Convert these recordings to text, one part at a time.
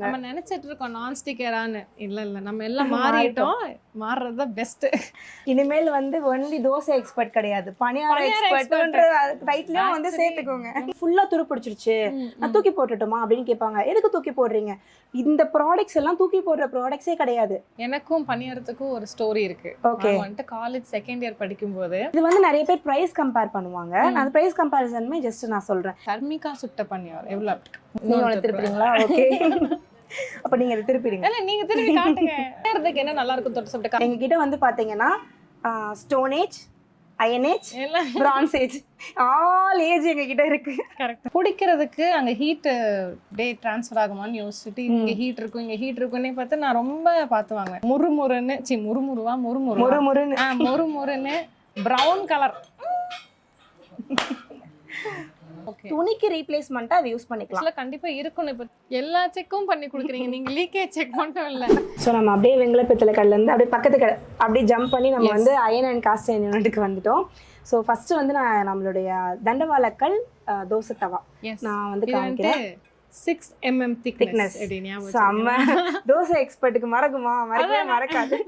நம்ம நினைச்சிட்டு இருக்கோம் நான்ஸ்டிக் ஏரான்னு. இல்ல நம்ம எல்லாம் மாறிட்டோம். மாறுறது தான் பெஸ்ட். இனிமேல் வந்து ஒன்லி தோசை எக்ஸ்பர்ட் கிடையாது, பணியார எக்ஸ்பர்ட்ன்ற டைட்டிலும் வந்து சேர்த்துக்கோங்க. ஃபுல்லா துரு பிடிச்சிருச்சு, நான் தூக்கி போட்டுட்டுமா அப்படின்னு கேட்பாங்க. எதுக்கு தூக்கி போடுறீங்க? இந்த ப்ராடக்ட்ஸ் எல்லாம் தூக்கி போடுற ப்ராடக்ட்ஸே கிடையாது. எனக்கும் பணியாரத்துக்கும் ஒரு ஸ்டோரி இருக்கு. ஓகே, வந்துட்டு காலேஜ் செகண்ட் இயர் படிக்கும்போது இது வந்து நிறைய பேர் பிரைஸ் கம்பேர் பண்ணுவாங்க. நான் பிரைஸ் கம்பேரிசனுமே ஜஸ்ட் நான் சொல்றேன். கர்மிகா சுட்ட பணியாரம் எவ்வளவு இருக்கு? நீங்க ஒன்று திருப்பீங்களா? ஓகே, அப்ப நீங்க அதை திருப்பிடுங்க. இல்ல நீங்க திருப்பி காட்டுங்க. பணியாரத்துக்கு என்ன நல்லா இருக்கும் தொட்டு சாப்பிட்டு? எங்க கிட்ட வந்து பாத்தீங்கன்னா stone age, iron age, bronze age, all age எங்க கிட்ட இருக்கு. கரெக்ட். பிடிக்கிறதுக்கு அங்க ஹீட் டே ட்ரான்ஸ்ஃபர் ஆகுமான்னு யோசிச்சுட்டு இங்க ஹீட் இருக்கும் இங்க ஹீட் இருக்குன்னே பார்த்து நான் ரொம்ப பார்த்து வாங்குவேன். முறுமுறுன்னு முறுமுறுன்னு பிரவுன் கலர். துணிக்கு ரீப்ளேஸ்மெண்டா அதை யூஸ் பண்ணிக்கலாம். கண்டிப்பா இருக்கணும். இப்ப எல்லா செக்கும் பண்ணி கொடுக்குறீங்க நீங்க, லீக்கேஜ் செக் மட்டும் இல்ல. ஸோ நம்ம அப்படியே வெங்கல பித்தளை கல்ல இருந்து அப்படியே பக்கத்து கடை அப்படியே ஜம்ப் பண்ணி நம்ம வந்து அயன் அண்ட் காஸ்ட் அயன் யூனிட்டுக்கு வந்துட்டோம். ஸோ ஃபர்ஸ்ட் வந்து நான் நம்மளுடைய தண்டவாளக்கல் தோசை தவா நான் வந்து காமிக்கிறேன். 6 mm thickness. செம்ம தோசை எக்ஸ்பர்ட்டுக்கு மறக்கவே மறக்காது.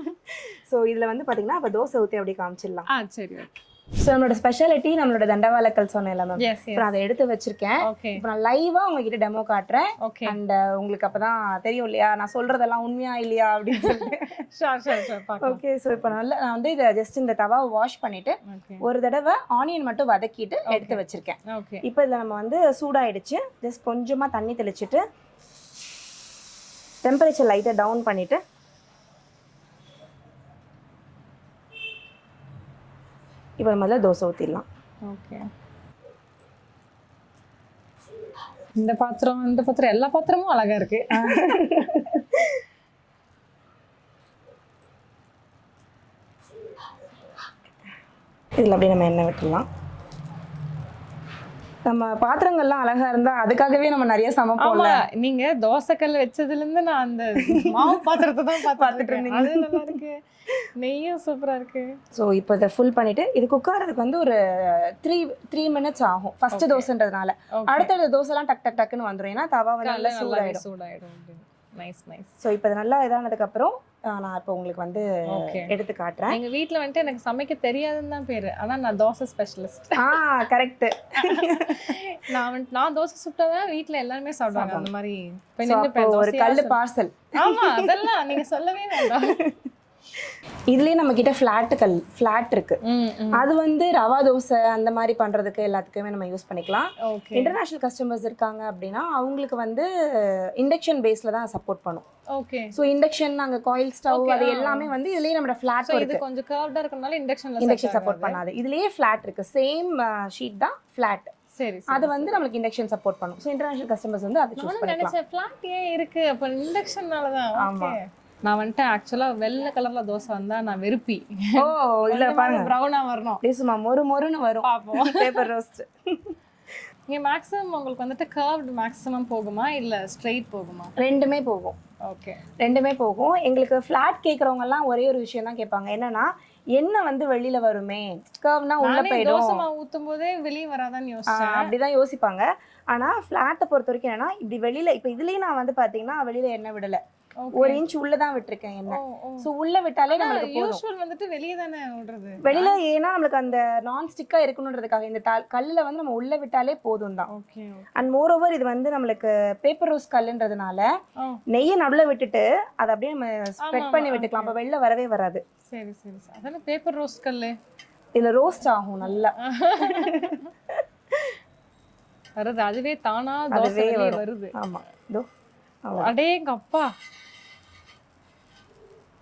ஸோ இதுல வந்து பாத்தீங்கன்னா அப்ப தோசை ஊற்றி அப்படியே காமிச்சிடலாம். சரி, ஓகே. ஸோ நம்மளோட ஸ்பெஷாலிட்டி நம்மளோட தண்டவாளக்கல் சொன்னேன்ல மேம், இப்போ அதை எடுத்து வச்சிருக்கேன். இப்போ நான் லைவா உங்ககிட்ட டெமோ காட்டுறேன். அண்ட் உங்களுக்கு அப்பதான் தெரியும் இல்லையா நான் சொல்றதெல்லாம் உண்மையா இல்லையா அப்படின்னு சொல்லிட்டு. ஓகே, ஸோ இப்போ நான் வந்து இதை ஜஸ்ட் இந்த தவாவை வாஷ் பண்ணிட்டு ஒரு தடவை ஆனியன் மட்டும் வதக்கிட்டு எடுத்து வச்சிருக்கேன். இப்போ இதில் நம்ம வந்து சூடாயிடுச்சு. ஜஸ்ட் கொஞ்சமா தண்ணி தெளிச்சுட்டு டெம்பரேச்சர் லைட்டா டவுன் பண்ணிட்டு இப்போ முதல்ல தோசை ஊற்றிடலாம். ஓகே, இந்த பாத்திரம் எல்லா பாத்திரமும் அழகா இருக்கு. இதில் அப்படியே நம்ம எண்ணெய் விட்டுடலாம். நம்ம பாத்திரங்கள்லாம் அழகா இருந்தா அதுக்காகவே நம்ம நிறைய சமைப்போம்ல. நீங்க தோசைக்கல் வச்சதுல இருந்து நான் அந்த மாவு பாத்திரத்தை தான் பார்த்துட்டு இருந்தேன். அது நல்லா இருக்கு, நெய்யும் சூப்பரா இருக்கு. ஸோ இப்போ இதை ஃபுல் பண்ணிட்டு இது குக் ஆகிறதுக்கு வந்து ஒரு 3 minutes ஆகும் ஃபர்ஸ்ட் தோசைன்றதுனால. அடுத்த தோசைலாம் டக் டக் டக்குன்னு வந்துடும், ஏன்னா தவா வந்து நல்லா சூடாயிடும். Nice nice. ஸோ இப்போ நல்லா இதானதுக்கு அப்புறம் நான் இப்போ உங்களுக்கு வந்து எடுத்து காட்டுறேன். எங்க வீட்ல வந்துட்டு எனக்கு சமைக்க தெரியாதுன்னு தான் பேரு, ஆனா நான் தோசை ஸ்பெஷலிஸ்ட். கரெக்ட். நான் தோசை சுட்டாதான் வீட்ல எல்லாருமே சாப்பிடுவாங்க. அந்த மாதிரி ஒரு கல்லு பார்சல். ஆமா, அதெல்லாம் நீங்க சொல்லவே வேண்டாம். இதுலயே நம்ம கிட்ட ஃபிளாட் இருக்கு. அது வந்து ரவா தோசை அந்த மாதிரி பண்றதுக்கு எல்லாத்துக்குமே நம்ம யூஸ் பண்ணிக்கலாம். இன்டர்நேஷனல் கஸ்டமர்ஸ் இருக்காங்க அப்படின்னா அவங்களுக்கு வந்து இண்டக்ஷன் பேஸ்ல தான் சப்போர்ட் பண்ணும். ஓகே, சோ இண்டக்ஷன் நாங்க காயில் ஸ்டவ் அது எல்லாமே வந்து இதுலயே நம்ம ஃபிளாட் இருக்கு. இது கொஞ்சம் கர்வ்டா இருக்கனால இண்டக்ஷன் சப்போர்ட் பண்ணாது. இதுலயே ஃபிளாட் இருக்கு, சேம் ஷீட் தான் ஃபிளாட். சரி, அது வந்து நமக்கு இண்டக்ஷன் சப்போர்ட் பண்ணும். சோ இன்டர்நேஷனல் கஸ்டமர்ஸ் வந்து அதை சூஸ் பண்ணிக்கலாம். நினைச்சேன் ஃபிளாட் ஏன் இருக்கு, அப்ப இண்டக்ஷனால தான். ஆமா, நான் வந்துட்டு ஆக்சுவலா வெள்ளை கலர்ல தோசை வந்தா நான் வெறுப்பி. இல்ல பாருங்க, பிரவுனா வரணும், அப்படியே சும்மா மொறுன்னு வரும். பாப்போம். Paper roast. இங்க மேக்ஸிமம் உங்களுக்கு வந்துட்டு கர்வ்ட் மேக்ஸிமம் போகுமா இல்ல ஸ்ட்ரைட் போகுமா? ரெண்டுமே போகும். ஓகே, ரெண்டுமே போகும். எங்களுக்கு ஃபிளாட் கேக்குறவங்க எல்லாம் ஒரே ஒரு விஷயம் தான் கேட்பாங்க, என்னன்னா என்ன வந்து வெளியில வருமே, கர்வ்னா உள்ள போயிடும், தோசை மாவு ஊத்தும் போதே வெளிய வராதான்னு யோசிச்சேன். அப்படிதான் யோசிப்பாங்க. ஆனா ஃபிளாட்டை பொறுத்த வரைக்கும் என்னன்னா இப்படி வெளியில, இப்ப இதுலயே நான் வந்து பாத்தீங்கன்னா வெளியில எண்ணெய் விடல, 1 inch உள்ளதான் விட்டுருக்கேன் எண்ணெய். சோ உள்ள விட்டாலே நமக்கு போதும். யூசுவல் வந்துட்டு வெளிய தானே விடுறது வெளியில, ஏன்னா நமக்கு அந்த நான் ஸ்டிக்கா இருக்கணும்ன்றதுக்காக இந்த கல்லுல வந்து நம்ம உள்ள விட்டாலே போதும் தான். ஓகே, அண்ட் மோர் ஓவர் இது வந்து நம்மளுக்கு பேப்பர் ரோஸ் கல்லுன்றதுனால நெய்யை நடுவுல விட்டுட்டு அதை அப்படியே நம்ம ஸ்ப்ரெட் பண்ணி விட்டுக்கலாம். அப்ப வெளில வரவே வராது. சரி சரி, அதானே பேப்பர் ரோஸ் கல்லு. இதுல ரோஸ்ட் ஆகும் நல்லா வருது, அதுவே தானா தோசை வருது. ஆமா, இதோ அடேங்கப்பா.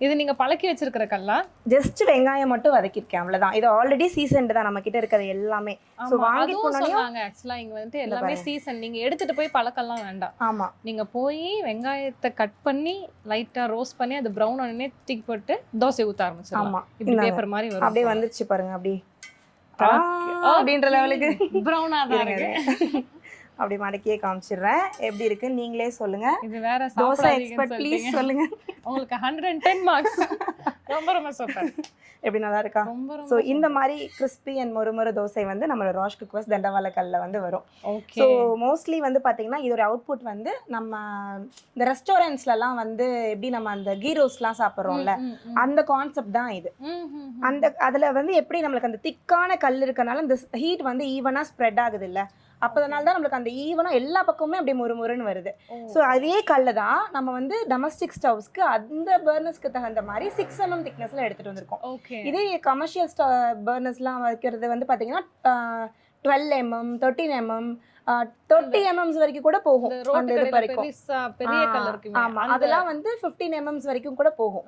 இது நீங்க பழக்கி வச்சிருக்கிற கல்லா? ஜஸ்ட் வெங்காயம் மட்டும் வதக்கிருக்கேன், அவ்வளவுதான். இது ஆல்ரெடி சீசன்ட் தான் நம்ம கிட்ட இருக்கிறது எல்லாமே. சோ வாங்கி போனாங்க. ஆக்சுவலா இங்க வந்து எல்லாமே சீசன். நீங்க எடுத்துட்டு போய் பழக்கலாம் வேண்டாம். ஆமா, நீங்க போய் வெங்காயத்தை கட் பண்ணி லைட்டா ரோஸ்ட் பண்ணி அது பிரவுன் ஆனே தூக்கி போட்டு தோசை ஊத்த ஆரம்பிச்சிடலாம். ஆமா, இப்படி பேப்பர் மாதிரி வரும். அப்படியே வந்துருச்சு பாருங்க, அப்படியே அப்படின்ற லெவலுக்கு பிரவுனா தான் இருக்கு. அப்படி மடக்கியே காமிச்சிடுறேன், எப்படி இருக்கு நீங்களே சொல்லுங்க. இது வேற தோசை எக்ஸ்பர்ட் ப்ளீஸ் சொல்லுங்க. உங்களுக்கு 110 மார்க்ஸ். ரொம்ப ரொம்ப சூப்பர். எப்படி நல்லா இருக்கா? ஸோ இந்த மாதிரி கிறிஸ்பி அண்ட் மொறு தோசை வந்து நம்மளோட ராஷ் குக்வர்ஸ் தண்டவாளக்கல்ல வந்து வரும். ஸோ மோஸ்ட்லி வந்து பார்த்தீங்கன்னா இதோட அவுட்புட் வந்து நம்ம இந்த ரெஸ்டாரண்ட்ஸ்லலாம் வந்து எப்படி நம்ம அந்த கீ ரோஸ்ட்லாம் சாப்பிட்றோம்ல அந்த கான்செப்ட் தான் இது. அதில் வந்து எப்படி நம்மளுக்கு அந்த திக்கான கல் இருக்கனால இந்த ஹீட் வந்து ஈவனாக ஸ்ப்ரெட் ஆகுது இல்லை, அப்போ அதனால தான் நம்மளுக்கு அந்த ஈவனாக எல்லா பக்கமுமே அப்படியே முறுமுறுன்னு வருது. ஸோ அதே கல் தான் நம்ம வந்து டொமஸ்டிக் ஸ்டவ்ஸ்க்கு அந்த பர்னர்ஸ்க்கு தகுந்த மாதிரி 6 mm திக்னஸில் எடுத்துகிட்டு வந்திருக்கோம். இதே கமர்ஷியல் பர்னர்ஸ்லாம் வைக்கிறது வந்து பார்த்தீங்கன்னா 12 mm 13 mm 30 mm வரைக்கும் கூட போகும். அந்த இது வரைக்கும் பெரிய கலர் இருக்கு. ஆமா, அதெல்லாம் வந்து 15 mm வரைக்கும் கூட போகும்.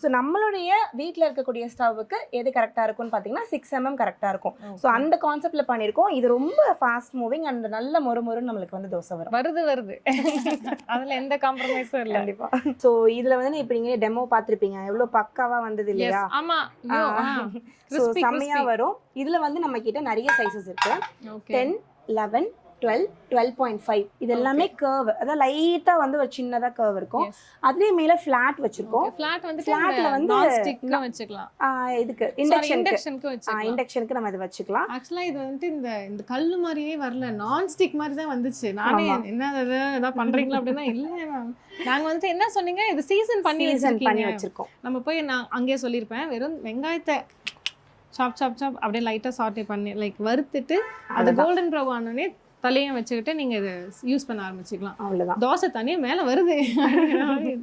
ஸோ நம்மளுடைய வீட்டில் இருக்கக்கூடிய ஸ்டவ்வுக்கு எது கரெக்டாக இருக்கும்னு பார்த்தீங்கன்னா 6 mm கரெக்டாக இருக்கும். ஸோ அந்த கான்செப்ட்ல பண்ணியிருக்கோம். இது ரொம்ப ஃபாஸ்ட் மூவிங் அண்ட் நல்ல மொறுமொறுன்னு நம்மளுக்கு வந்து தோசை வரும். வருது அதுல எந்த காம்ப்ரமைஸும் இல்லை. கண்டிப்பா. ஸோ இதுல வந்து இப்போ நீங்க டெமோ பார்த்துருப்பீங்க, எவ்வளோ பக்காவா வந்தது இல்லையா? ஆமா, ஸோ செம்மையா வரும். இதுல வந்து நம்ம கிட்ட நிறைய சைஸஸ் இருக்கு. 10, 11, 12, 12.5 இது எல்லாமே கர்வ், அதாவது லைட்டா வந்து ஒரு சின்னதா கர்வ் இருக்கும். அதுலயே மேல ஃபிளாட் வச்சிருக்கோம். ஃபிளாட்ல வந்து நான்ஸ்டிக்க்கு வச்சுக்கலாம். இதுக்கு இண்டக்ஷனுக்கு நம்ம இத வச்சுக்கலாம். ஆக்சுவலா இது வந்து இந்த கல்லு மாதிரியே வரல, நான்ஸ்டிக் மாதிரி தான் வந்துச்சு. நானே என்ன ஏதா பண்றீங்களா அப்படினா இல்ல மேம், நாங்க வந்து என்ன சொன்னீங்க இது சீசன் பண்ணி வச்சிருக்கோம். நம்ம போய் நான் அங்கேயே சொல்லியிருப்பேன், வெறும் வெங்காயத்தை சாப் அப்படியே லைட்டா சாட்டே பண்ணி லைக் வறுத்துட்டு அது கோல்டன் ப்ரௌன் ஆனோடனே தலையும் வச்சுக்கிட்டு நீங்க இதை யூஸ் பண்ண ஆரம்பிச்சுக்கலாம். அவ்வளவுதான். தோசை தனியாக மேலே வருது.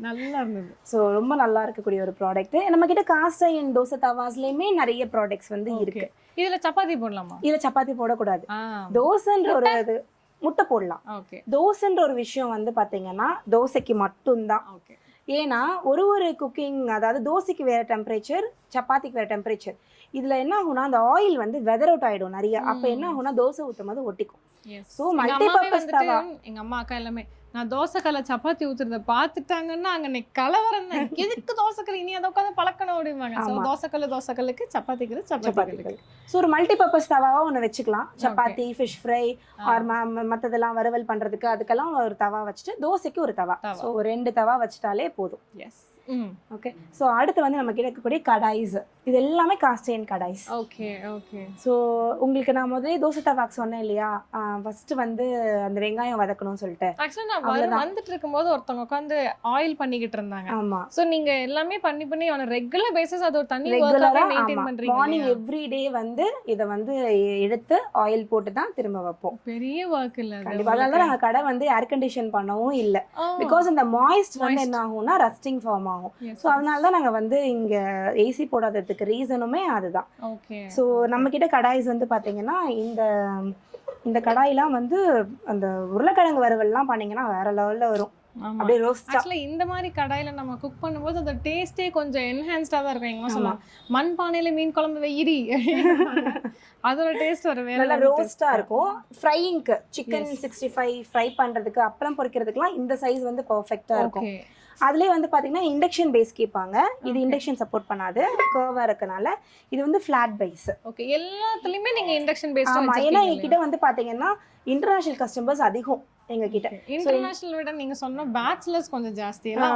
நல்லா இருந்தது. ஸோ ரொம்ப நல்லா இருக்கக்கூடிய ஒரு ப்ராடக்ட். நம்ம கிட்ட காஸ்ட் அயர்ன் தோசை தவாஸ்லயுமே நிறைய ப்ராடக்ட்ஸ் வந்து இருக்கு. இதுல சப்பாத்தி போடலாமா? இதுல சப்பாத்தி போடக்கூடாது. தோசைன்ற ஒரு இது முட்டை போடலாம். தோசைன்ற ஒரு விஷயம் வந்து பாத்தீங்கன்னா தோசைக்கு மட்டும்தான். ஏன்னா ஒரு குக்கிங், அதாவது தோசைக்கு வேற டெம்பரேச்சர், சப்பாத்திக்கு வேற டெம்பரேச்சர். இதுல என்ன ஆகும்னா அந்த ஆயில் வந்து வெதர் அவுட் ஆயிடும் நிறைய. அப்ப என்ன ஆகும்னா தோசை ஊத்தும் போது ஒட்டிக்கும். சோ மல்டி பர்பஸ் தவா. எங்க அம்மா அக்கா எல்லாமே நான் தோசைக்கல்ல சப்பாத்தி ஊத்துறத பாத்துட்டாங்கன்னா அங்க கலவரம் தான். எதுக்கு தோசைக்கல் இனி அதை உட்காந்து பழக்கணும் அப்படிம்பாங்க. ஸோ தோசைக்கல்லுக்கு சப்பாத்திக்கு. ஸோ ஒரு மல்டி பர்பஸ் தவாவா ஒன்று வச்சுக்கலாம். சப்பாத்தி, ஃபிஷ் ஃப்ரை ஆர் மற்றதெல்லாம் வறுவல் பண்றதுக்கு அதுக்கெல்லாம் ஒரு தவா வச்சுட்டு தோசைக்கு ஒரு தவா. ஸோ 2 தவா வச்சுட்டாலே போதும். எஸ். ஓகே. ஸோ அடுத்து வந்து நம்ம கிட்ட இருக்கக்கூடிய கடாய்ஸ், இது எல்லாமே காஸ்ட் அயர்ன் கடாய்ஸ். ஓகே. ஸோ உங்களுக்கு நான் முதலே தோசை தவாக்கு சொன்னேன் இல்லையா, ஃபர்ஸ்ட் வந்து அந்த வெங்காயம் வதக்கணும்னு சொல்லிட்டு. ஆக்சுவலா நான் வந்துட்டு இருக்கும்போது ஒருத்தவங்க உட்காந்து ஆயில் பண்ணிக்கிட்டு இருந்தாங்க. ஆமா. ஸோ நீங்க எல்லாமே பண்ணி ஆன ரெகுலர் பேசிஸ் அது ஒரு தனி ரெகுலரா மெயின்டைன் பண்றீங்க. மார்னிங் எவ்ரி டே வந்து இதை வந்து எடுத்து ஆயில் போட்டு தான் திரும்ப வைப்போம். பெரிய ஒர்க் இல்ல. கண்டிப்பா. அதனால தான் நாங்க கடை வந்து ஏர் கண்டிஷன் பண்ணவும் இல்லை. பிகாஸ் அந்த மாய்ஸ்ட் வந்து என்ன ஆகும்னா ரஸ்டிங் ஃபார்ம் ஆகும். ஸோ அதனால தான் நாங்கள் வந்து இங்கே ஏசி போடாததுக்கு ரீசனுமே அதுதான். ஸோ நம்ம கிட்ட கடாய்ஸ் வந்து பார்த்தீங்கன்னா இந்த கடாயெல்லாம் வந்து அந்த உருளைக்கிழங்கு வறுவல்லாம் பண்ணீங்கன்னா வேற லெவலில் வரும். அப்படியே ரோஸ்ட். இந்த மாதிரி கடாயில நம்ம குக் பண்ணும்போது அந்த டேஸ்டே கொஞ்சம் என்ஹான்ஸ்டா தான் இருக்கும். எங்க சொல்லலாம் மண் பானையில மீன் குழம்பு வெயிரி அதோட டேஸ்ட் ஒரு நல்லா ரோஸ்டா இருக்கும். ஃப்ரையிங்க்கு சிக்கன் 65 ஃப்ரை பண்றதுக்கு அப்புறம் பொரிக்கிறதுக்குலாம் இந்த சைஸ் வந்து பெர்ஃபெக்ட்டா இருக்கும். அதுலேயே வந்து பார்த்தீங்கன்னா இண்டக்ஷன் பேஸ் கேட்பாங்க. இது இண்டக்ஷன் சப்போர்ட் பண்ணாது, கர்வாக இருக்கனால இது வந்து ஃப்ளாட் பேஸ். ஓகே. எல்லாத்துலேயுமே நீங்கள் இண்டக்ஷன் பேஸ். ஆமாம். ஏன்னா எங்ககிட்ட வந்து பார்த்தீங்கன்னா இன்டர்நேஷனல் கஸ்டமர்ஸ் அதிகம் எங்ககிட்ட. இன்டர்நேஷனல் விட நீங்கள் சொன்ன பேச்சுலர்ஸ் கொஞ்சம் ஜாஸ்தி. ஏன்னா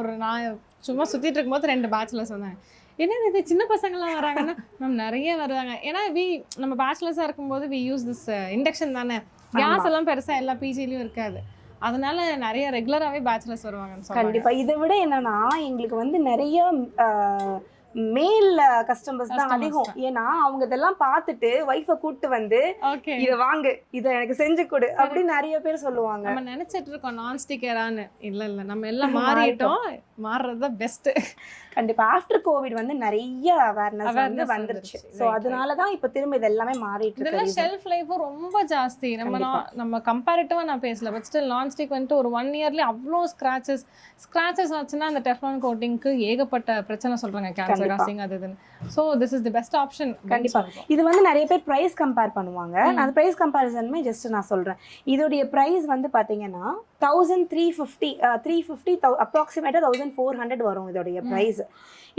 ஒரு நான் சும்மா சுற்றிட்டு இருக்கும்போது 2 பேச்சுலர்ஸ் வந்தாங்க. என்ன இது சின்ன பசங்கள்லாம் வராங்கன்னா மேம் நிறைய வருவாங்க. ஏன்னா நம்ம பேச்சுலர்ஸாக இருக்கும்போது வி யூஸ் திஸ் இண்டக்ஷன் தானே, கேஸ் எல்லாம் பெருசாக எல்லா பிஜிலையும் இருக்காது. அதனால நிறைய ரெகுலராகவே பேச்சுலர்ஸ் வருவாங்க. கண்டிப்பா. இதை விட என்னன்னா எங்களுக்கு வந்து நிறைய மேல் கஸ்டமர்ஸ் தான் அதிகம். ஏன்னா அவங்க இதெல்லாம் பார்த்துட்டு வைஃபை கூப்பிட்டு வந்து இதை வாங்கு, இதை எனக்கு செஞ்சு கொடு அப்படின்னு நிறைய பேர் சொல்லுவாங்க. நம்ம நினைச்சிட்டு இருக்கோம் நான் ஸ்டிக்கரான்னு. இல்ல நம்ம எல்லாம் மாறிட்டோம். மாறுறது தான் பெஸ்ட். கண்டிப்பா. ஆஃப்டர் கோவிட் வந்து நிறைய அவேர்னஸ் வந்து வந்துருச்சு. ஸோ அதனாலதான் இப்ப திரும்ப இது எல்லாமே மாறிட்டு இருக்கு. ஷெல்ஃப் லைஃபும் ரொம்ப ஜாஸ்தி. நம்ம கம்பேரிட்டிவா நான் பேசல, பட் ஸ்டில் நான் ஸ்டிக் வந்துட்டு ஒரு 1 இயர்லயே அவ்வளோ ஸ்கிராச்சஸ் ஆச்சுன்னா அந்த டெஃப்லான் கோட்டிங்க்கு ஏகப்பட்ட பிரச்சனை சொல்றாங்க, கேன்சர் காசிங் அது இதுன்னு. So this is the best option. கண்டிப்பா. இது வந்து நிறைய பேர் ப்ரைஸ் கம்பேர் பண்ணுவாங்க. அந்த ப்ரைஸ் கம்பேரிசனுமே ஜஸ்ட் நான் சொல்றேன். இதோடைய ப்ரைஸ் வந்து பாத்தீங்கன்னா 1350 அப்ராக்சிமேட்டா 1400 வரும் இதோடைய ப்ரைஸ்.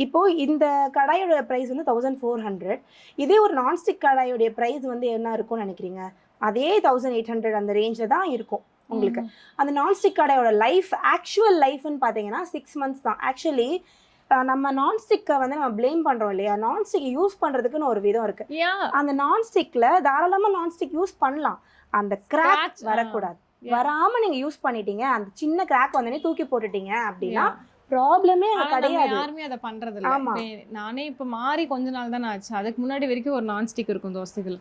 இப்போ இந்த கடாயோட ப்ரைஸ் வந்து 1400. இதே ஒரு நான்ஸ்டிக் கடாயோடைய ப்ரைஸ் வந்து என்ன இருக்கும்னு நினைக்கிறீங்க? அதே 1800 அந்த ரேஞ்சில் தான் இருக்கும் உங்களுக்கு. அந்த நான்ஸ்டிக் கடாயோட லைஃப், ஆக்சுவல் லைஃப்னு பார்த்தீங்கன்னா 6 months தான். ஆக்சுவலி நம்ம நான்ஸ்டிக்கை வந்து நம்ம ப்ளேம் பண்றோம் இல்லையா, நான்ஸ்டிக் யூஸ் பண்றதுக்குன்னு ஒரு விதம் இருக்கு. அந்த நான்ஸ்டிக்ல தாராளமா நான்ஸ்டிக் யூஸ் பண்ணலாம், அந்த கிராக் வரக்கூடாது. வராம நீங்க யூஸ் பண்ணிட்டீங்க, அந்த சின்ன கிராக் வந்தனே தூக்கி போட்டுட்டீங்க அப்படின்னா ப்ராப்ளமே கிடையாது. யாருமே அதை பண்றது இல்ல. நானே இப்ப மாறி கொஞ்ச நாள் தான் ஆச்சு. அதுக்கு முன்னாடி வரைக்கும் ஒரு நான்ஸ்டிக் இருக்கும் தோசைகள்,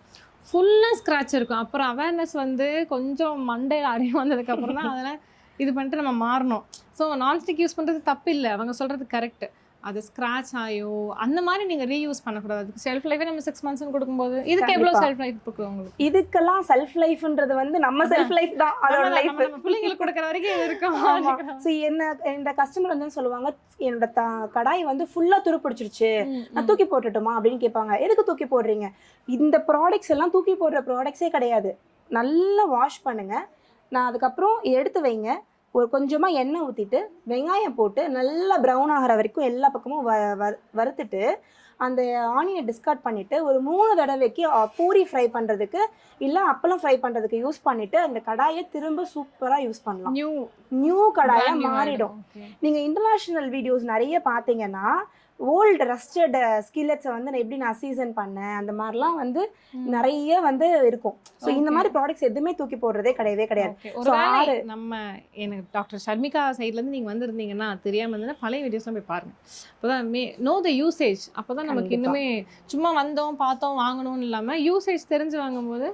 ஃபுல்லா ஸ்க்ராட்ச் இருக்கும். அப்புறம் அவேர்னஸ் வந்து கொஞ்சம் மண்டையில அறிவு வந்ததுக்கு அப்புறம் தான் அதெல்லாம் இது பண்ணிட்டு நம்ம மாறணும். ஸோ நான்ஸ்டிக் யூஸ் பண்றது தப்பு இல்லை, அவங்க சொல்றது கரெக்ட். அது ஸ்க்ராட்ச் ஆயோ அந்த மாதிரி நீங்க ரீயூஸ் பண்ணக்கூடாது. அதுக்கு செல்ஃப் லைஃபே நம்ம 6 months கொடுக்கும்போது இதுக்கு எவ்வளவு செல்ஃப் லைஃப் இருக்கு உங்களுக்கு? இதுக்கெல்லாம் செல்ஃப் லைஃப்ன்றது வந்து நம்ம செல்ஃப் லைஃப் தான், அதோட லைஃப் நம்ம பிள்ளைங்களுக்கு கொடுக்குற வரைக்கும் இது இருக்கும். ஸோ இந்த கஸ்டமர் வந்து சொல்லுவாங்க, என்னோட கடாய் வந்து ஃபுல்லா துருப்பிடிச்சிருச்சு, நான் தூக்கி போட்டுட்டுமா அப்படின்னு கேட்பாங்க. எதுக்கு தூக்கி போடுறீங்க? இந்த ப்ராடக்ட்ஸ் எல்லாம் தூக்கி போடுற ப்ராடக்ட்ஸே கிடையாது. நல்லா வாஷ் பண்ணுங்க, நான் அதுக்கப்புறம் எடுத்து வைங்க, ஒரு கொஞ்சமாக எண்ணெய் ஊற்றிட்டு வெங்காயம் போட்டு நல்லா ப்ரௌன் ஆகிற வரைக்கும் எல்லா பக்கமும் வறுத்துட்டு அந்த ஆனியனை டிஸ்கார்ட் பண்ணிவிட்டு ஒரு 3 தடவைக்கு பூரி ஃப்ரை பண்ணுறதுக்கு இல்லை அப்பளம் ஃப்ரை பண்ணுறதுக்கு யூஸ் பண்ணிவிட்டு அந்த கடாயை திரும்ப சூப்பராக யூஸ் பண்ணலாம். நியூ கடாயாக மாறிடும். நீங்கள் இன்டர்நேஷ்னல் வீடியோஸ் நிறைய பார்த்தீங்கன்னா ஓல்டு ரஸ்டட் ஸ்கில்லெட்ஸை வந்து நான் எப்படி நான் சீசன் பண்ணேன் அந்த மாதிரிலாம் வந்து நிறைய வந்து இருக்கும். ஸோ இந்த மாதிரி ப்ராடக்ட்ஸ் எதுவுமே தூக்கி போடுறதே கிடையாது. நம்ம எனக்கு டாக்டர் ஷர்மிகா சைட்லேருந்து நீங்கள் வந்திருந்தீங்கன்னா தெரியாமல் இருந்ததுன்னா பழைய வீடியோஸ்லாம் போய் பாருங்கள். அப்போதான் நோ த யூசேஜ். அப்போ தான் நமக்கு இன்னுமே சும்மா வந்தோம் பார்த்தோம் வாங்கணும்னு இல்லாமல் யூசேஜ் தெரிஞ்சு வாங்கும்போது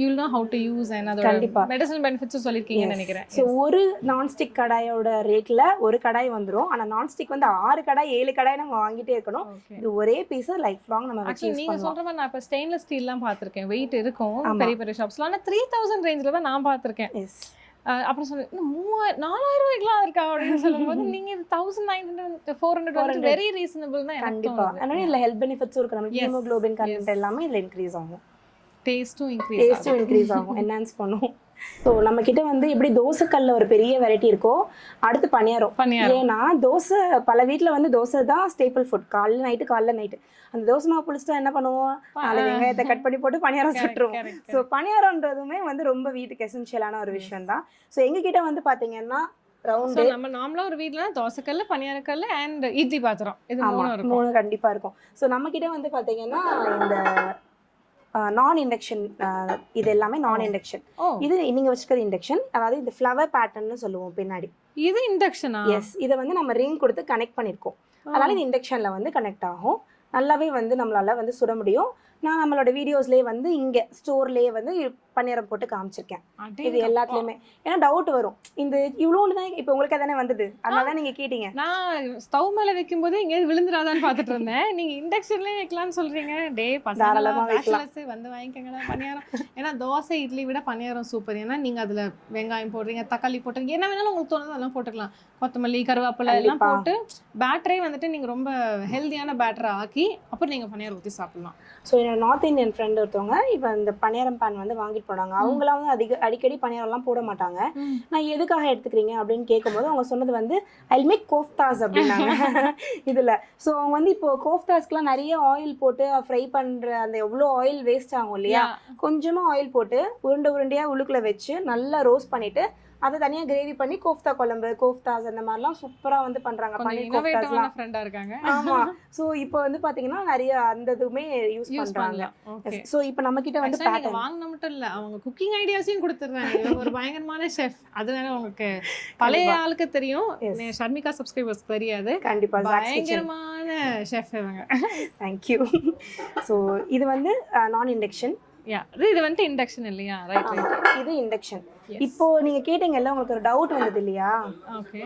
you'll know how to use and அதோட மெடிசனல் பெனிஃபிட்ஸ் சொல்லிருக்கீங்கன்னு நினைக்கிறேன். சோ ஒரு நான்ஸ்டிக் கடாயோட ரேட்ல ஒரு கடாய் வந்துரும். ஆனா நான்ஸ்டிக் வந்து 6 கடாய் 7 கடாய் நம்ம வாங்கிட்டே இருக்கணும். இது ஒரே பீஸ் லைஃப் லாங் நம்ம வச்சு யூஸ் பண்ணலாம். நீங்க சொல்ற மாதிரி நான் இப்ப ஸ்டெயின்லெஸ் ஸ்டீல்லாம் பாத்துர்க்கேன், வெயிட் இருக்கும் பெரிய பெரிய ஷாப்ஸ்ல. ஆனா 3000 ரேஞ்சில தான் நான் பாத்துர்க்கேன். அப்புறம் சொல்லி 4000 ரூபாய்க்குலாம் இருக்கா அப்படின்னு சொல்லும்போது நீங்க 1900 400 வெரி ரீசனபிள் தான். கண்டிப்பா அதனால இல்ல ஹெல்த் பெனிஃபிட்ஸும் இருக்கு. நம்ம ஹீமோகுளோபின் கண்டென்ட் எல்லாமே இதுல இன்க்ரீஸ் ஆகும், டேஸ்டும் இன்க்ரீஸ் ஆகும், என்ஹான்ஸ் பண்ணும். ஸோ நம்ம கிட்ட வந்து எப்படி தோசைக்கல்ல ஒரு பெரிய வெரைட்டி இருக்கோ, அடுத்து பணியாரம். ஏன்னா தோசை பல வீட்டில் வந்து தோசை தான் ஸ்டேபிள் ஃபுட். காலைல நைட்டு அந்த தோசை மாவு புளிச்சுட்டா என்ன பண்ணுவோம், நாலு வெங்காயத்தை கட் பண்ணி போட்டு பணியாரம் சுட்டுருவோம். ஸோ பணியாரம்ன்றதுமே வந்து ரொம்ப வீட்டுக்கு எசென்ஷியலான ஒரு விஷயம் தான். ஸோ எங்ககிட்ட வந்து பார்த்தீங்கன்னா ரவுண்டு நம்ம நார்மலா ஒரு வீட்ல தோசைக்கல்ல பணியாரக்கல்ல அண்ட் இட்லி பாத்திரம் இது 3 கண்டிப்பா இருக்கும். ஸோ நம்ம கிட்ட வந்து பார்த்தீங்கன்னா இந்த நான் இண்டக்ஷன், இது எல்லாமே நான் இண்டக்ஷன். இது நீங்க வச்சுக்கிறது இண்டக்ஷன், அதாவது இந்த ஃப்ளவர் பேட்டர்ன்னு சொல்லுவோம் பின்னாடி. இது இண்டக்ஷனா? எஸ், இதை வந்து நம்ம ரிங் கொடுத்து கனெக்ட் பண்ணியிருக்கோம். அதனால இந்த இண்டக்ஷன்ல வந்து கனெக்ட் ஆகும், நல்லாவே வந்து நம்மளால வந்து சுட முடியும். நான் நம்மளோட வீடியோஸ்லேயே வந்து இங்கே ஸ்டோர்லேயே வந்து பணியாரம் போட்டு காமிச்சிருக்கேன். இது எல்லாத்துலேயுமே ஏன்னா டவுட் வரும், இந்த இவ்வளோன்னு தான் இப்போ உங்களுக்கு தானே வந்தது, அதனால தான் நீங்கள் கேட்டீங்க. நான் ஸ்டவ் மேலே வைக்கும் போது இங்கே விழுந்துடாதான்னு பார்த்துட்டு இருந்தேன். நீங்கள் இண்டக்ஷன்லேயே வைக்கலாம்னு சொல்கிறீங்க. வந்து வாங்கிக்கங்களா பணியாரம். ஏன்னா தோசை இட்லி விட பணியாரம் சூப்பர். ஏன்னா நீங்கள் அதில் வெங்காயம் போடுறீங்க, தக்காளி போட்டுறீங்க, என்ன வேணாலும் உங்களுக்கு தோணுது அதெல்லாம் போட்டுக்கலாம். கொத்தமல்லி கருவேப்பிலை எல்லாம் போட்டு பேட்டரே வந்துட்டு நீங்கள் ரொம்ப ஹெல்த்தியான பேட்டரை ஆக்கி அப்புறம் நீங்கள் பணியாரம் ஊற்றி சாப்பிடலாம். ஸோ என்னோட நார்த் இந்தியன் ஃப்ரெண்ட் ஒருத்தவங்க இப்போ இந்த பணியாரம் பேன் வந்து வாங்கிட்டு போனாங்க. அவங்களாம் வந்து அடிக்கடி பணியாரம்லாம் போட மாட்டாங்க. நான் எதுக்காக எடுத்துக்கிறீங்க அப்படின்னு கேட்கும்போது அவங்க சொன்னது வந்து ஐ மேக் கோஃப்தாஸ் அப்படின்னாங்க இதில். ஸோ அவங்க வந்து இப்போ கோஃப்தாஸ்க்குலாம் நிறைய ஆயில் போட்டு ஃப்ரை பண்ணுற அந்த எவ்வளோ ஆயில் வேஸ்ட் ஆகும் இல்லையா, கொஞ்சமாக ஆயில் போட்டு உருண்டையாக உள்ளுக்குள்ளே வச்சு நல்லா ரோஸ்ட் பண்ணிவிட்டு அதை தனியாக கிரேவி பண்ணி கோஃப்தா குழம்பு, கோஃப்தாஸ் அந்த மாதிரிலாம் சூப்பராக வந்து பண்ணுறாங்க. பன்னீர் கோஃப்தாஸ்லாம் ஃப்ரெண்டாக இருக்காங்க. ஆமாம். ஸோ இப்போ வந்து பார்த்தீங்கன்னா நிறைய அந்த இதுவுமே யூஸ் பண்ணுறாங்க. ஸோ இப்போ நம்ம கிட்ட வந்து பேட்டர்ன் வாங்கின மட்டும் இல்லை, அவங்க குக்கிங் ஐடியாஸையும் கொடுத்துட்றாங்க. ஒரு பயங்கரமான ஷெஃப். அதனால உங்களுக்கு பழைய ஆளுக்கு தெரியும், ஷர்மிகா சப்ஸ்கிரைபர்ஸ் தெரியாது. கண்டிப்பாக பயங்கரமான ஷெஃப் இவங்க. தேங்க்யூ. ஸோ இது வந்து நான் இண்டக்ஷன். இது வந்து இண்டக்ஷன் இல்லையா? ரைட். இது இண்டக்ஷன். இப்போ நீங்க கேட்டீங்கல்ல, உங்களுக்கு ஒரு டவுட் வந்தது இல்லையா, ஓகே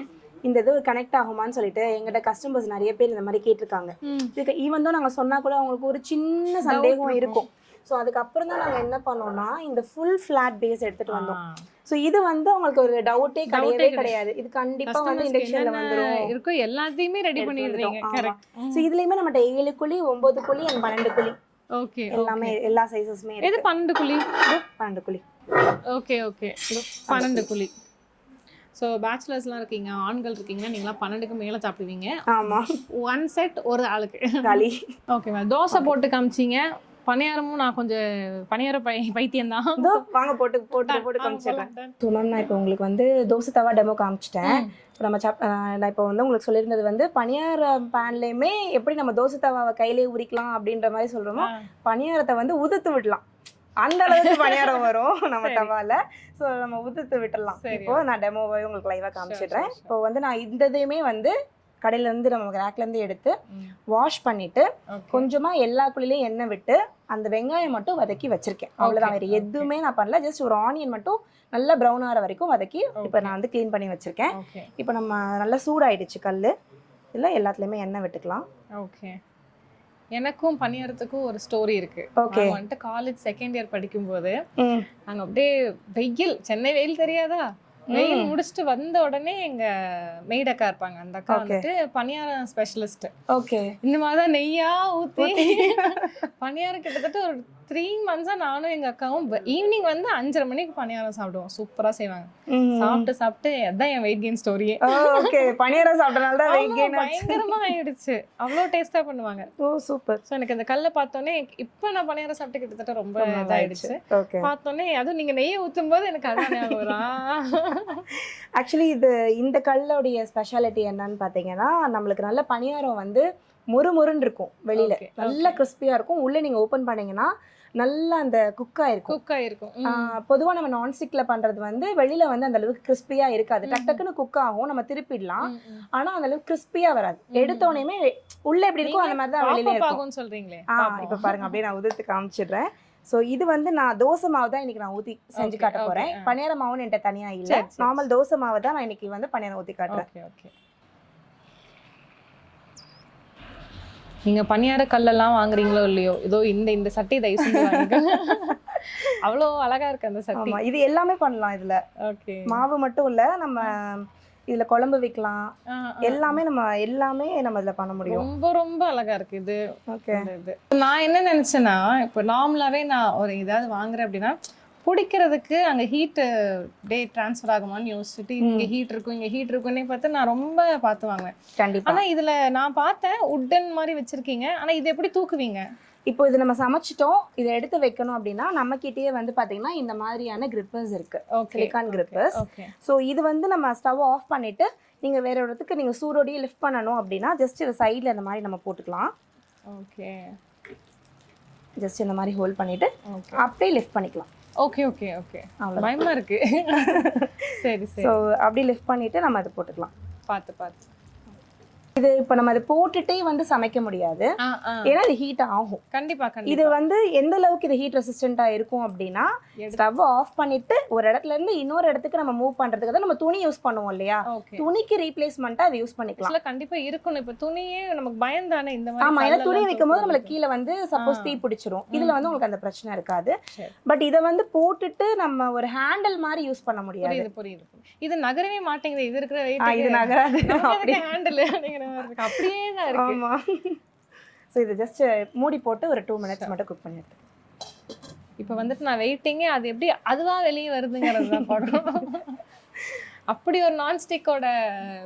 இந்த இது கனெக்ட் ஆகுமான்னு சொல்லிட்டு எங்கிட்ட கஸ்டமர்ஸ் நிறைய பேர் இந்த மாதிரி கேட்டிருக்காங்க. இதுக்கு ஈவன் தான் நாங்கள் சொன்னா கூட அவங்களுக்கு ஒரு சின்ன சந்தேகம் இருக்கும். ஸோ அதுக்கப்புறம் தான் நாங்கள் என்ன பண்ணோம்னா இந்த ஃபுல் ஃபிளாட் பேஸ் எடுத்துட்டு வந்தோம். ஸோ இது வந்து அவங்களுக்கு ஒரு டவுட்டே கிடையாது. இது கண்டிப்பா வந்து இண்டக்ஷன்ல வந்துரும் இருக்கும், எல்லாத்தையுமே ரெடி பண்ணிடுறீங்க. கரெக்ட். ஸோ இதுலயுமே நம்மட்ட 7 குழி 9 குழி and 12 குழி. ஓகே, எல்லாமே எல்லா சைஸஸ்மே இருக்கு. இது 12 குழி. 12 குழி. ஓகே 12 குழி. ஸோ பேச்சுலர்ஸ்லாம் இருக்கீங்க, ஆண்கள் இருக்கீங்கன்னா நீங்களாம் 12க்கு மேலே சாப்பிடுவீங்க. ஆமாம். 1 செட் ஒரு ஆளுக்கு களி. ஓகேவா? தோசை போட்டு காமிச்சிங்க, பணியாரமும் நான் கொஞ்சம் பணியார பைத்தியம் தான். வாங்க போட்டு காமிச்சிடுறேன். ஸோ மேம் நான் இப்போ உங்களுக்கு வந்து தோசை தவா டெமோ காமிச்சிட்டேன். இப்போ நம்ம நான் இப்போ வந்து உங்களுக்கு சொல்லியிருந்தது வந்து பணியார பேன்லேயுமே எப்படி நம்ம தோசை தவாவை கையிலே உரிக்கலாம் அப்படின்ற மாதிரி சொல்கிறோமோ, பணியாரத்தை வந்து உதுத்து விடலாம். அந்த அளவுக்கு பணியாரம் வரும் நம்ம தவால. ஸோ நம்ம உதுத்து விட்டுடலாம். இப்போ நான் டெமோவை உங்களுக்கு லைவாக காமிச்சிடுறேன். இப்போ வந்து நான் இந்த இதையுமே வந்து கடையிலேருந்து நம்ம ரேக்லேருந்து எடுத்து வாஷ் பண்ணிவிட்டு கொஞ்சமாக எல்லா குழிலையும் எண்ணெய் விட்டு அந்த வெங்காயம் மட்டும் வதக்கி வச்சுருக்கேன். அவ்வளோதான், வேறு எதுவுமே நான் பண்ணல. ஜஸ்ட் ஒரு ஆனியன் மட்டும் நல்லா ப்ரௌன் ஆகிற வரைக்கும் வதக்கி இப்போ நான் வந்து க்ளீன் பண்ணி வச்சுருக்கேன். இப்போ நம்ம நல்லா சூடாயிடுச்சு கல். இல்லை எல்லாத்துலேயுமே எண்ணெய் விட்டுக்கலாம். ஓகே. எனக்கும் பணியாரத்துக்கும் ஒரு ஸ்டோரி இருக்கு. ஓகே. வந்துட்டு காலேஜ் செகண்ட் இயர் படிக்கும்போது நாங்க அப்படியே வெயில், சென்னை வெயில் தெரியாதா, வெயில் முடிச்சுட்டு வந்த உடனே எங்க மெய்ட் அக்கா இருப்பாங்க, அந்த அக்கா வந்துட்டு பணியாரம் ஸ்பெஷலிஸ்ட். ஓகே. இந்த மாதிரிதான் நெய்யா ஊத்தி பணியாரம் கிட்டத்தட்ட ஒரு 3 months நானும் எங்க அக்காவும் ஈவினிங் வந்து 5:30 மணிக்கு பணியாரம் சாப்பிடுவோம். சூப்பரா செய்வாங்க. சாப்பிட்டு அதான் என் வெயிட் கெயின் ஸ்டோரியே. ஓகே. பணியாரம் சாப்பிட்டனால தான் வெயிட் கெயின் பயங்கரமா ஆயிடுச்சு. அவ்வளோ டேஸ்டா பண்ணுவாங்க. ஓ சூப்பர். ஸோ எனக்கு இந்த கல்லை பார்த்தோன்னே இப்போ நான் பணியாரம் சாப்பிட்டு கிட்டத்தட்ட ரொம்ப இதாயிடுச்சு. பார்த்தோன்னே அதுவும் நீங்க நெய்யை ஊற்றும் போது எனக்கு அதான் ஞாபகம் வரும். ஆக்சுவலி இந்த கல்லோடைய ஸ்பெஷாலிட்டி என்னன்னு பார்த்தீங்கன்னா, நம்மளுக்கு நல்ல பணியாரம் வந்து முறுமுறுன்னு இருக்கும். வெளியில நல்ல கிறிஸ்பியா இருக்கும். உள்ள நீங்க ஓப்பன் பண்ணீங்கன்னா நல்லா அந்த குக்கா இருக்கும். பொதுவாக நம்ம நான்ஸ்டிக்ல பண்றது வந்து வெளியில வந்து அந்த அளவுக்கு கிறிஸ்பியா இருக்காது. டக்கு டக்குன்னு குக் ஆகும், நம்ம திருப்பிடலாம். ஆனா அந்த அளவுக்கு கிறிஸ்பியா வராது. எடுத்தோடனே உள்ள எப்படி இருக்கும் அந்த மாதிரி தான் வெளியில இருக்கும். சொல்றீங்களே. இப்ப பாருங்க, அப்படியே நான் உதிர்த்து காமிச்சிடுறேன். ஸோ இது வந்து நான் தோசை மாவு தான் இன்னைக்கு நான் ஊற்றி செஞ்சு காட்ட போறேன். பணியார மாவுன்னு என்கிட்ட தனியா இல்லை, நார்மல் தோசை மாவு தான் நான் இன்னைக்கு வந்து பணியாரம் ஊற்றி காட்டுறேன். ஓகே. நீங்க பணியார கல்லெல்லாம் வாங்குறீங்களோ இல்லையோ, இதோ இந்த சட்டி தயவு செஞ்சு வாங்குங்க. அவ்வளோ அழகா இருக்கு அந்த சட்டி. இது எல்லாமே பண்ணலாம் இதுல. ஓகே. மாவு மட்டும் இல்ல, நம்ம இதுல குழம்பு வைக்கலாம். எல்லாமே நம்ம இதுல பண்ண முடியும். ரொம்ப ரொம்ப அழகா இருக்கு இது. ஓகே. நான் என்ன நினைச்சேன்னா, இப்போ நார்மலாவே நான் ஒரு ஏதாவது வாங்குறேன் அப்படின்னா பிடிக்கிறதுக்கு அங்கே ஹீட்டு டே ட்ரான்ஸ்ஃபர் ஆகுமான்னு யோசிச்சுட்டு இங்கே ஹீட் இருக்குன்னே பார்த்து நான் ரொம்ப பார்த்து வாங்குவேன். கண்டிப்பாக. ஆனால் இதில் நான் பார்த்தேன் உட்டன் மாதிரி வச்சுருக்கீங்க. ஆனால் இது எப்படி தூக்குவீங்க? இப்போ இது நம்ம சமைச்சிட்டோம், இதை எடுத்து வைக்கணும் அப்படின்னா நம்மக்கிட்டே வந்து பார்த்தீங்கன்னா இந்த மாதிரியான கிரிப்பர்ஸ் இருக்கு, சிலிக்கான் கிரிப்பர்ஸ். ஸோ இது வந்து நம்ம ஸ்டவ் ஆஃப் பண்ணிட்டு நீங்கள் வேற இடத்துக்கு நீங்கள் சூடோடையே லிஃப்ட் பண்ணணும் அப்படின்னா ஜஸ்ட் இது சைடில் இந்த மாதிரி நம்ம போட்டுக்கலாம். ஓகே. ஜஸ்ட் இந்த மாதிரி ஹோல்ட் பண்ணிட்டு அப்படியே லிஃப்ட் பண்ணிக்கலாம். ஓகே. பயமா இருக்கு. சரி. ஸோ அப்படியே லிஃப்ட் பண்ணிட்டு நம்ம அதை போட்டுக்கலாம். பார்த்து இது இப்போ நம்ம அதை போட்டுட்டே வந்து சமைக்க முடியாது, ஏன்னா இது ஹீட் ஆகும். கண்டிப்பா. இது வந்து எந்த அளவுக்கு இது ஹீட் ரெசிஸ்டண்டா இருக்கும் அப்படின்னா, ஸ்டவ் ஆஃப் பண்ணிட்டு ஒரு இடத்துல இருந்து இன்னொரு இடத்துக்கு நம்ம மூவ் பண்றதுக்கு தான் நம்ம துணி யூஸ் பண்ணுவோம் இல்லையா, துணிக்கு ரீப்ளேஸ்மெண்டா அதை யூஸ் பண்ணிக்கலாம். கண்டிப்பா இருக்கணும். இப்போ துணியே நமக்கு பயம் தானே இந்த மாதிரி. ஆமா, ஏன்னா துணி வைக்கும் போது நம்மளுக்கு கீழே வந்து சப்போஸ் தீ பிடிச்சிரும். இதுல வந்து உங்களுக்கு அந்த பிரச்சனை இருக்காது. பட் இதை வந்து போட்டுட்டு நம்ம ஒரு ஹேண்டில் மாதிரி யூஸ் பண்ண முடியாது. புரியுது. இது நகரவே மாட்டேங்குது. இது இருக்கிற வெயிட் இது நகராது. ஹேண்டில் அப்படியே தான் இருக்கு. ஆமா. சோ இது ஜஸ்ட் மூடி போட்டு ஒரு 2 minutes மட்டும் குக் பண்ணி எடுத்து. இப்போ வந்துட்டு நான் வெயிட்டிங்கே அது எப்படி அதுவா வெளியே வருதுங்கிறது தான் பாக்கணும். அப்படி ஒரு நான்ஸ்டிக்கோட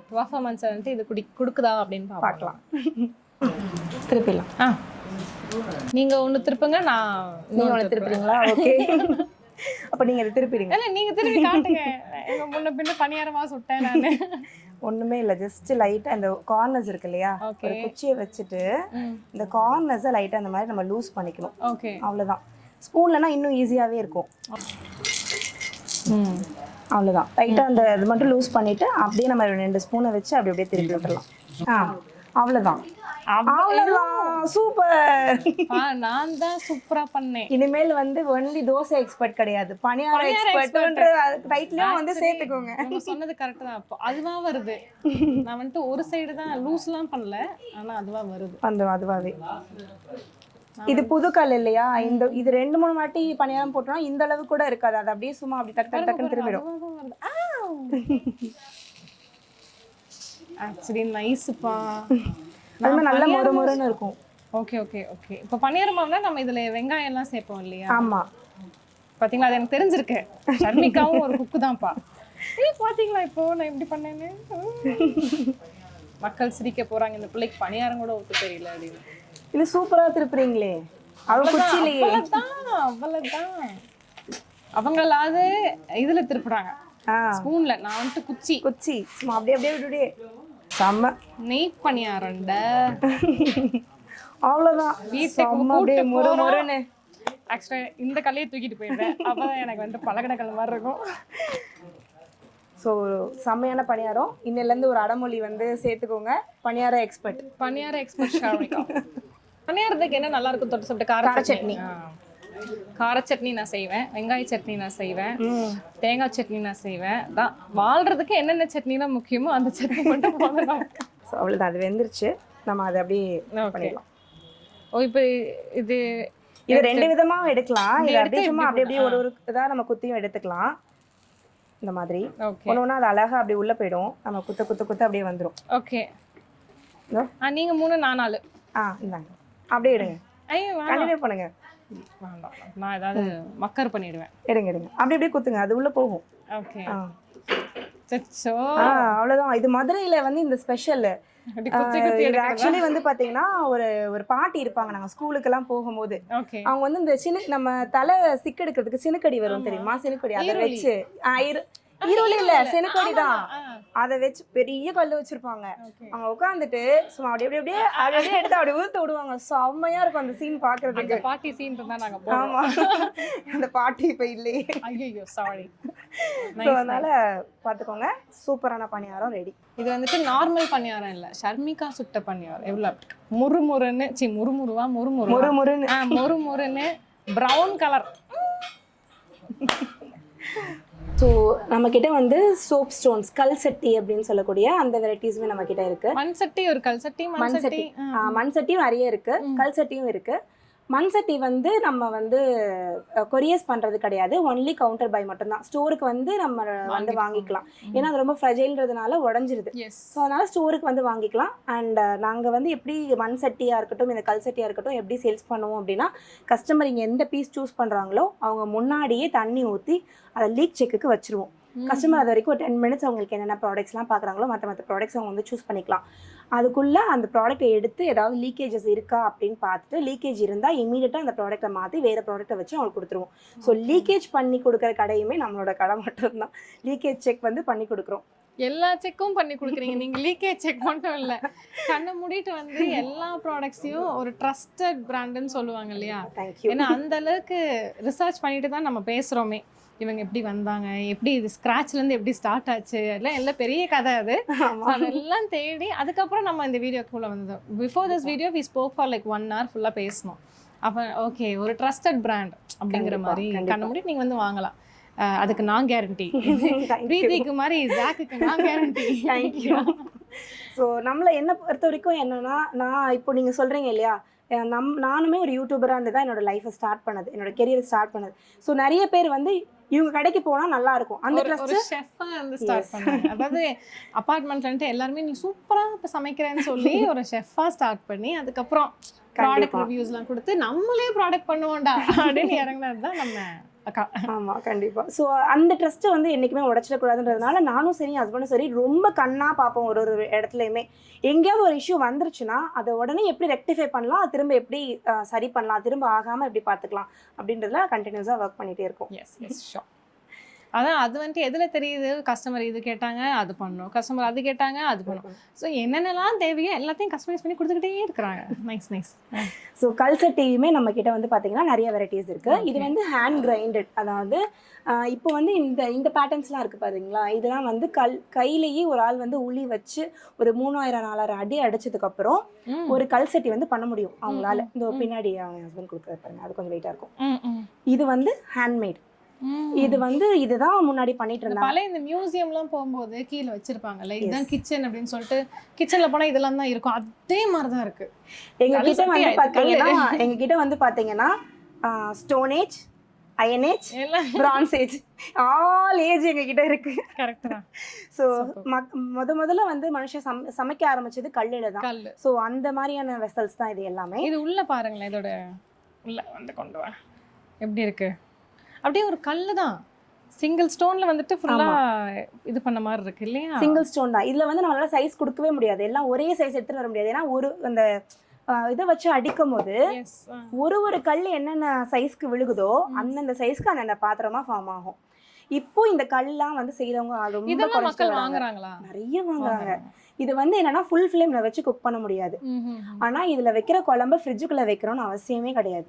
பெர்ஃபார்மன்ஸ் வந்துட்டு இது கொடுக்குதா அப்படின்னு பார்க்கலாம். திருப்பிடலாம். நீங்க ஒன்று திருப்புங்க, நீங்க ஒன்று திருப்புறீங்களா? ஓகே. அப்ப நீங்க இதை திருப்பிடுங்க. இல்ல நீங்க திருப்பி காட்டுங்க. எங்க முன்ன பின்ன பணியாரமா சுட்டேன் நானு. ஒண்ணுமே இல்ல, ஜஸ்ட் லைட்டா அந்த கார்னர்ஸ் இருக்கு இல்லையா, ஒரு குச்சியை வச்சுட்டு இந்த கார்னர்ஸை லைட்டா அந்த மாதிரி நம்ம லூஸ் பண்ணிக்கணும். ஓகே, அவ்வளவுதான். ஸ்பூன்லனா இன்னும் ஈஸியாவே இருக்கும். அவ்வளவுதான். லைட்டா அந்த இது மட்டும் லூஸ் பண்ணிட்டு அப்படியே நம்ம 2 ஸ்பூனை வச்சு அப்படியே திருப்பி விட்டுறலாம். அவ்வளவுதான். சூப்பர். நான் தான் சூப்பரா பண்ணேன். இனிமேல் வந்து ஒன்லி தோசை எக்ஸ்பர்ட் கிடையாது, பணியார எக்ஸ்பர்ட்ன்ற டைட்டிலும் வந்து சேர்த்துக்கோங்க. நீங்க சொன்னது கரெக்ட் தான். அப்போ அதுவா வருது. நான் வந்து ஒரு சைடு தான் லூஸ்லாம் பண்ணல, ஆனா அதுவா வருது. அதுவாவே. இது புது கல் இல்லையா, இது 2-3 வாட்டி பணியாரம் போட்டோம்னா இந்த அளவு கூட இருக்காது. அது அப்படியே சும்மா அப்படி டக்குன்னு திரும்பிடும். ஆக்சுவலி நைஸ்ப்பா. அது நல்ல மொறுமொறுன்னு இருக்கும். ஓகே. இப்போ பணியார மாவுனா நம்ம இதுல வெங்காயம் எல்லாம் சேர்ப்போம் இல்லையா? ஆமா. பாத்தீங்களா, அது எனக்கு தெரிஞ்சிருக்கு. ஷர்மிகாவும் ஒரு குக்கு தான்ப்பா. பாத்தீங்களா இப்போ நான் எப்படி பண்ணேன்னு. மக்கள் சிரிக்க போறாங்க, இந்த பிள்ளைக்கு பணியாரம் கூட ஊத்த தெரியல அப்படின்னு. இது சூப்பரா திருப்புறீங்களே. அவங்க குச்சிலேயே அவ்வளவுதான் அவங்களாவது இதுல திருப்புறாங்க ஸ்பூன்ல. நான் வந்துட்டு குச்சி சும்மா அப்படியே செம்ம நெய் பணியாரண்ட அவ்வளவுதான். வீட்டுக்கு முறுமுறுன்னு ஆக்சுவலா இந்த கல்லையை தூக்கிட்டு போயிடுறேன். அப்பதான் எனக்கு வந்து பழகின கல் மாதிரி இருக்கும். ஸோ செம்மையான பணியாரம். இன்னிலேருந்து ஒரு அடமொழி வந்து சேர்த்துக்கோங்க, பணியார எக்ஸ்பர்ட். ஷாரிகா. பணியாரத்துக்கு என்ன நல்லா இருக்கும் தொட்டு சாப்பிட்டு? கார சட்னி. கார சட்னி நான் செய்வேன், வெங்காய சட்னி நான் செய்வேன், தேங்காய் சட்னி நான் செய்வேன். தான் வாழ்றதுக்கு என்னென்ன சட்னிலாம் முக்கியமோ அந்த சட்னி மட்டும் போதும். ஸோ அவ்வளோதான், அது வெந்துருச்சு. நம்ம அதை அப்படியே பண்ணிடலாம். ஓ இப்போ இது 2 விதமாக எடுக்கலாம். இது அப்படியே சும்மா அப்படியே ஒரு இதாக நம்ம குத்தியும் எடுத்துக்கலாம். இந்த மாதிரி ஒன்று ஒன்றா அது அழகாக அப்படி உள்ளே போயிடும். நம்ம குத்த அப்படியே வந்துடும். ஓகே, நீங்க 3 நான் 4. இந்தாங்க அப்படியே எடுங்க. கண்டினியூ பண்ணுங்க. வேண்டாம், நான் ஏதாவது மக்கர் பண்ணிடுவேன். எடுங்க அப்படியே குத்துங்க, அது உள்ளே போகும். ஓகே, அவ்வளோதான். இது மதுரையில் வந்து இந்த ஸ்பெஷல். ஆக்சுவலி வந்து பாத்தீங்கன்னா ஒரு பாட்டி இருப்பாங்க. நாங்க ஸ்கூலுக்கெல்லாம் போகும்போது அவங்க வந்து இந்த நம்ம தலை சிக்கு எடுக்கிறதுக்கு சினுக்கடி வரும் தெரியுமா? சினுக்கடி அதை வச்சு ஈரோடு இல்ல செனுக்கடி தான், அதை வச்சு பெரிய கல்லு வச்சிருப்பாங்க. அவங்க உட்காந்துட்டு சும்மா அப்படியே எடுத்து அப்படியே ஊத்து விடுவாங்க. செம்மையா இருக்கும் அந்த சீன் பாக்குறதுக்கு. பாட்டி சீன் தான் நாங்க. ஆமா, அந்த பாட்டி இப்ப இல்லையே. ஐயோ சாரி. அதனால பாத்துக்கோங்க, சூப்பரான பணியாரம் ரெடி. இது வந்துட்டு நார்மல் பணியாரம் இல்ல, ஷர்மிகா சுட்ட பணியாரம். எவ்வளவு முறுமுறுன்னு முறுமுறுன்னு ப்ரௌன் கலர். ஸோ நம்மக்கிட்ட வந்து சோப் ஸ்டோன்ஸ், கல் சட்டி அப்படின்னு சொல்லக்கூடிய அந்த வெரைட்டிஸுமே நம்மக்கிட்ட இருக்கு. மண் சட்டி, ஒரு கல் சட்டி, மண் சட்டியும் நிறைய இருக்கு, கல் சட்டியும் இருக்கு. மண் சட்டி வந்து நம்ம வந்து கொரியர்ஸ் பண்ணுறது கிடையாது, ஒன்லி கவுண்டர் பை மட்டும்தான். ஸ்டோருக்கு வந்து நம்ம வந்து வாங்கிக்கலாம். ஏன்னா அது ரொம்ப ஃப்ரெஜைல்ன்றதுனால உடஞ்சிருது. ஸோ அதனால் ஸ்டோருக்கு வந்து வாங்கிக்கலாம். அண்ட் நாங்கள் வந்து எப்படி மண் சட்டியாக இருக்கட்டும், இந்த கல் சட்டியாக இருக்கட்டும் எப்படி சேல்ஸ் பண்ணுவோம் அப்படின்னா, கஸ்டமர் இங்கே எந்த பீஸ் சூஸ் பண்ணுறாங்களோ அவங்க முன்னாடியே தண்ணி ஊற்றி அதை லீக் செக்குக்கு வச்சுருவோம். கஸ்டமர் அது வரைக்கும் ஒரு 10 மினிட்ஸ் அவங்களுக்கு என்னென்ன ப்ராடக்ட்ஸ்லாம் பார்க்குறாங்களோ மற்ற ப்ராடக்ட்ஸ் அவங்க வந்து சூஸ் பண்ணிக்கலாம். அதுக்குள்ளே அந்த ப்ராடக்ட்டை எடுத்து ஏதாவது லீக்கேஜஸ் இருக்கா அப்படின்னு பார்த்துட்டு, லீக்கேஜ் இருந்தால் இமீடியட்டாக அந்த ப்ராடக்ட்டை மாற்றி வேறு ப்ராடக்ட்டை வச்சு அவங்களுக்கு கொடுத்துருவோம். ஸோ லீக்கேஜ் பண்ணி கொடுக்குற கடையுமே நம்மளோட கடை மட்டும்தான். லீக்கேஜ் செக் வந்து பண்ணி கொடுக்குறோம். எல்லா செக்கும் பண்ணி கொடுக்குறீங்க நீங்க. லீக்கேஜ் செக் மட்டும் இல்லை, கண்ணை மூடிட்டு வந்து எல்லா ப்ராடக்ட்ஸையும் ஒரு ட்ரஸ்டட் பிராண்டுன்னு சொல்லுவாங்க இல்லையா? தேங்க்யூ. ஏன்னா அந்த அளவுக்கு ரிசர்ச் பண்ணிட்டு தான் நம்ம பேசுகிறோமே. இவங்க எப்படி வந்தாங்க, எப்படி இது ஸ்க்ராட்ச்லேருந்து எப்படி ஸ்டார்ட் ஆச்சு, எல்லாம் பெரிய கதை. அதெல்லாம் தேடி அதுக்கப்புறம் நம்ம இந்த வீடியோக்குள்ளே வந்தோம். Before this video we spoke for like 1 hour ஃபுல்லாக பேசணும். அப்போ ஓகே, ஒரு ட்ரஸ்டட் பிராண்ட் அப்படிங்கிற மாதிரி கண்ண முடியும் நீங்கள் வந்து வாங்கலாம். அதுக்கு நான் கேரண்டி. பிரீத்திக்கு மாதிரி ஜாக்குக்கு நான் கேரண்டி. தேங்க்யூ. ஸோ நம்மளை என்ன பொறுத்த வரைக்கும் என்னன்னா, நான் இப்போ நீங்கள் சொல்கிறீங்க இல்லையா, நானுமே ஒரு யூடியூபராக இருந்து தான் என்னோட லைஃப்பை ஸ்டார்ட் பண்ணது, என்னோட கெரியர் ஸ்டார்ட் பண்ணது. ஸோ நிறைய பேர் வந்து இவங்க கடைக்கு போனால் நல்லா இருக்கும் அந்த ட்ரஸ்ட். ஷெஃபாக வந்து ஸ்டார்ட் பண்ணாங்க. அதாவது அப்பார்ட்மெண்ட்லன்ட்டு எல்லாருமே நீ சூப்பராக இப்போ சமைக்கிறேன்னு சொல்லி ஒரு ஷெஃபாக ஸ்டார்ட் பண்ணி அதுக்கப்புறம் ப்ராடக்ட் ரிவ்யூஸ்லாம் கொடுத்து நம்மளே ப்ராடக்ட் பண்ணுவோம்டா அப்படின்னு இறங்கினது தான் நம்ம அக்கா. ஆமாம், கண்டிப்பாக. ஸோ அந்த ட்ரஸ்ட்டு வந்து என்றைக்குமே உடச்சிடக்கூடாதுன்றதுனால நானும் சரி ஹஸ்பண்டும் சரி ரொம்ப கண்ணாக பார்ப்போம். ஒரு இடத்துலையுமே எங்கேயாவது ஒரு இஷ்யூ வந்துருச்சுன்னா அதை உடனே எப்படி ரெக்டிஃபை பண்ணலாம், அது திரும்ப எப்படி சரி பண்ணலாம், திரும்ப ஆகாமல் எப்படி பார்த்துக்கலாம் அப்படின்றதுல கண்டினியூஸாக ஒர்க் பண்ணிகிட்டே இருக்கும். Yes sure. அதான் அது வந்துட்டு எதில் தெரியுது, கஸ்டமர் இது கேட்டாங்க அது பண்ணணும், கஸ்டமர் அது கேட்டாங்க அது பண்ணணும். ஸோ என்னென்னலாம் தேவையோ எல்லாத்தையும் கஸ்டமைஸ் பண்ணி கொடுத்துக்கிட்டே இருக்கிறாங்க. நைஸ். ஸோ கல் சட்டியுமே நம்ம கிட்ட வந்து பார்த்தீங்கன்னா நிறைய வெரைட்டிஸ் இருக்குது. இது வந்து ஹேண்ட் கிரைண்டட், அதாவது இப்போ வந்து இந்த பேட்டர்ன்ஸ்லாம் இருக்குது பார்த்தீங்களா, இதெல்லாம் வந்து கையிலேயே ஒரு ஆள் வந்து உளி வச்சு ஒரு 3000-4000 அடி அடிச்சதுக்கப்புறம் ஒரு கல் சட்டி வந்து பண்ண முடியும் அவங்களால. இந்த பின்னாடி அவங்க ஹஸ்பண்ட் கொடுக்குறது பாருங்க, அது கொஞ்சம் வெயிட்டாக இருக்கும். இது வந்து ஹேண்ட்மேட். இது வந்து இதுதான் முன்னாடி பண்ணிட்டு இருந்தாங்க. பழைய இந்த மியூசியம்லாம் போகும்போது கீழே வச்சிருப்பாங்கல்ல, இதுதான் கிச்சன் அப்படின்னு சொல்லிட்டு, கிச்சன்ல போனா இதெல்லாம் தான் இருக்கும். அதே மாதிரி தான் இருக்கு எங்க கிட்ட வந்து பாத்தீங்கன்னா stone age, iron age, bronze age, all age எங்க கிட்ட இருக்கு. கரெக்ட் தான். ஸோ முதல்ல வந்து மனுஷன் சமைக்க ஆரம்பிச்சது கல்லுல தான். ஸோ அந்த மாதிரியான வெசல்ஸ் தான் இது எல்லாமே. இது உள்ள பாருங்களேன், இதோட உள்ள வந்து கொண்டு வா எப்படி இருக்கு. அப்படியே ஒரு கல்லு தான், சிங்கிள் ஸ்டோன்ல வந்துட்டு ஃபுல்லா இது பண்ண மாதிரி இருக்கு இல்லையா? சிங்கிள் ஸ்டோன் தான். இதுல வந்து நம்மளால சைஸ் கொடுக்கவே முடியாது, எல்லாம் ஒரே சைஸ் எடுத்துட்டு வர முடியாது. ஏன்னா ஒரு அந்த இதை வச்சு அடிக்கும் போது ஒரு கல் என்னென்ன சைஸ்க்கு விழுகுதோ அந்தந்த சைஸ்க்கு அந்தந்த பாத்திரமா ஃபார்ம் ஆகும். இப்போ இந்த கல்லாம் வந்து செய்யறவங்க ரொம்ப மக்கள் வாங்குறாங்களா? நிறைய வாங்குறாங்க. இது வந்து என்னன்னா ஃபுல் ஃப்ளேம்ல வச்சு குக் பண்ண முடியாது. ஆனா இதுல வைக்கிற குழம்பு ஃப்ரிட்ஜுக்குள்ள வைக்கணும்னு அவசியமே கிடையாது.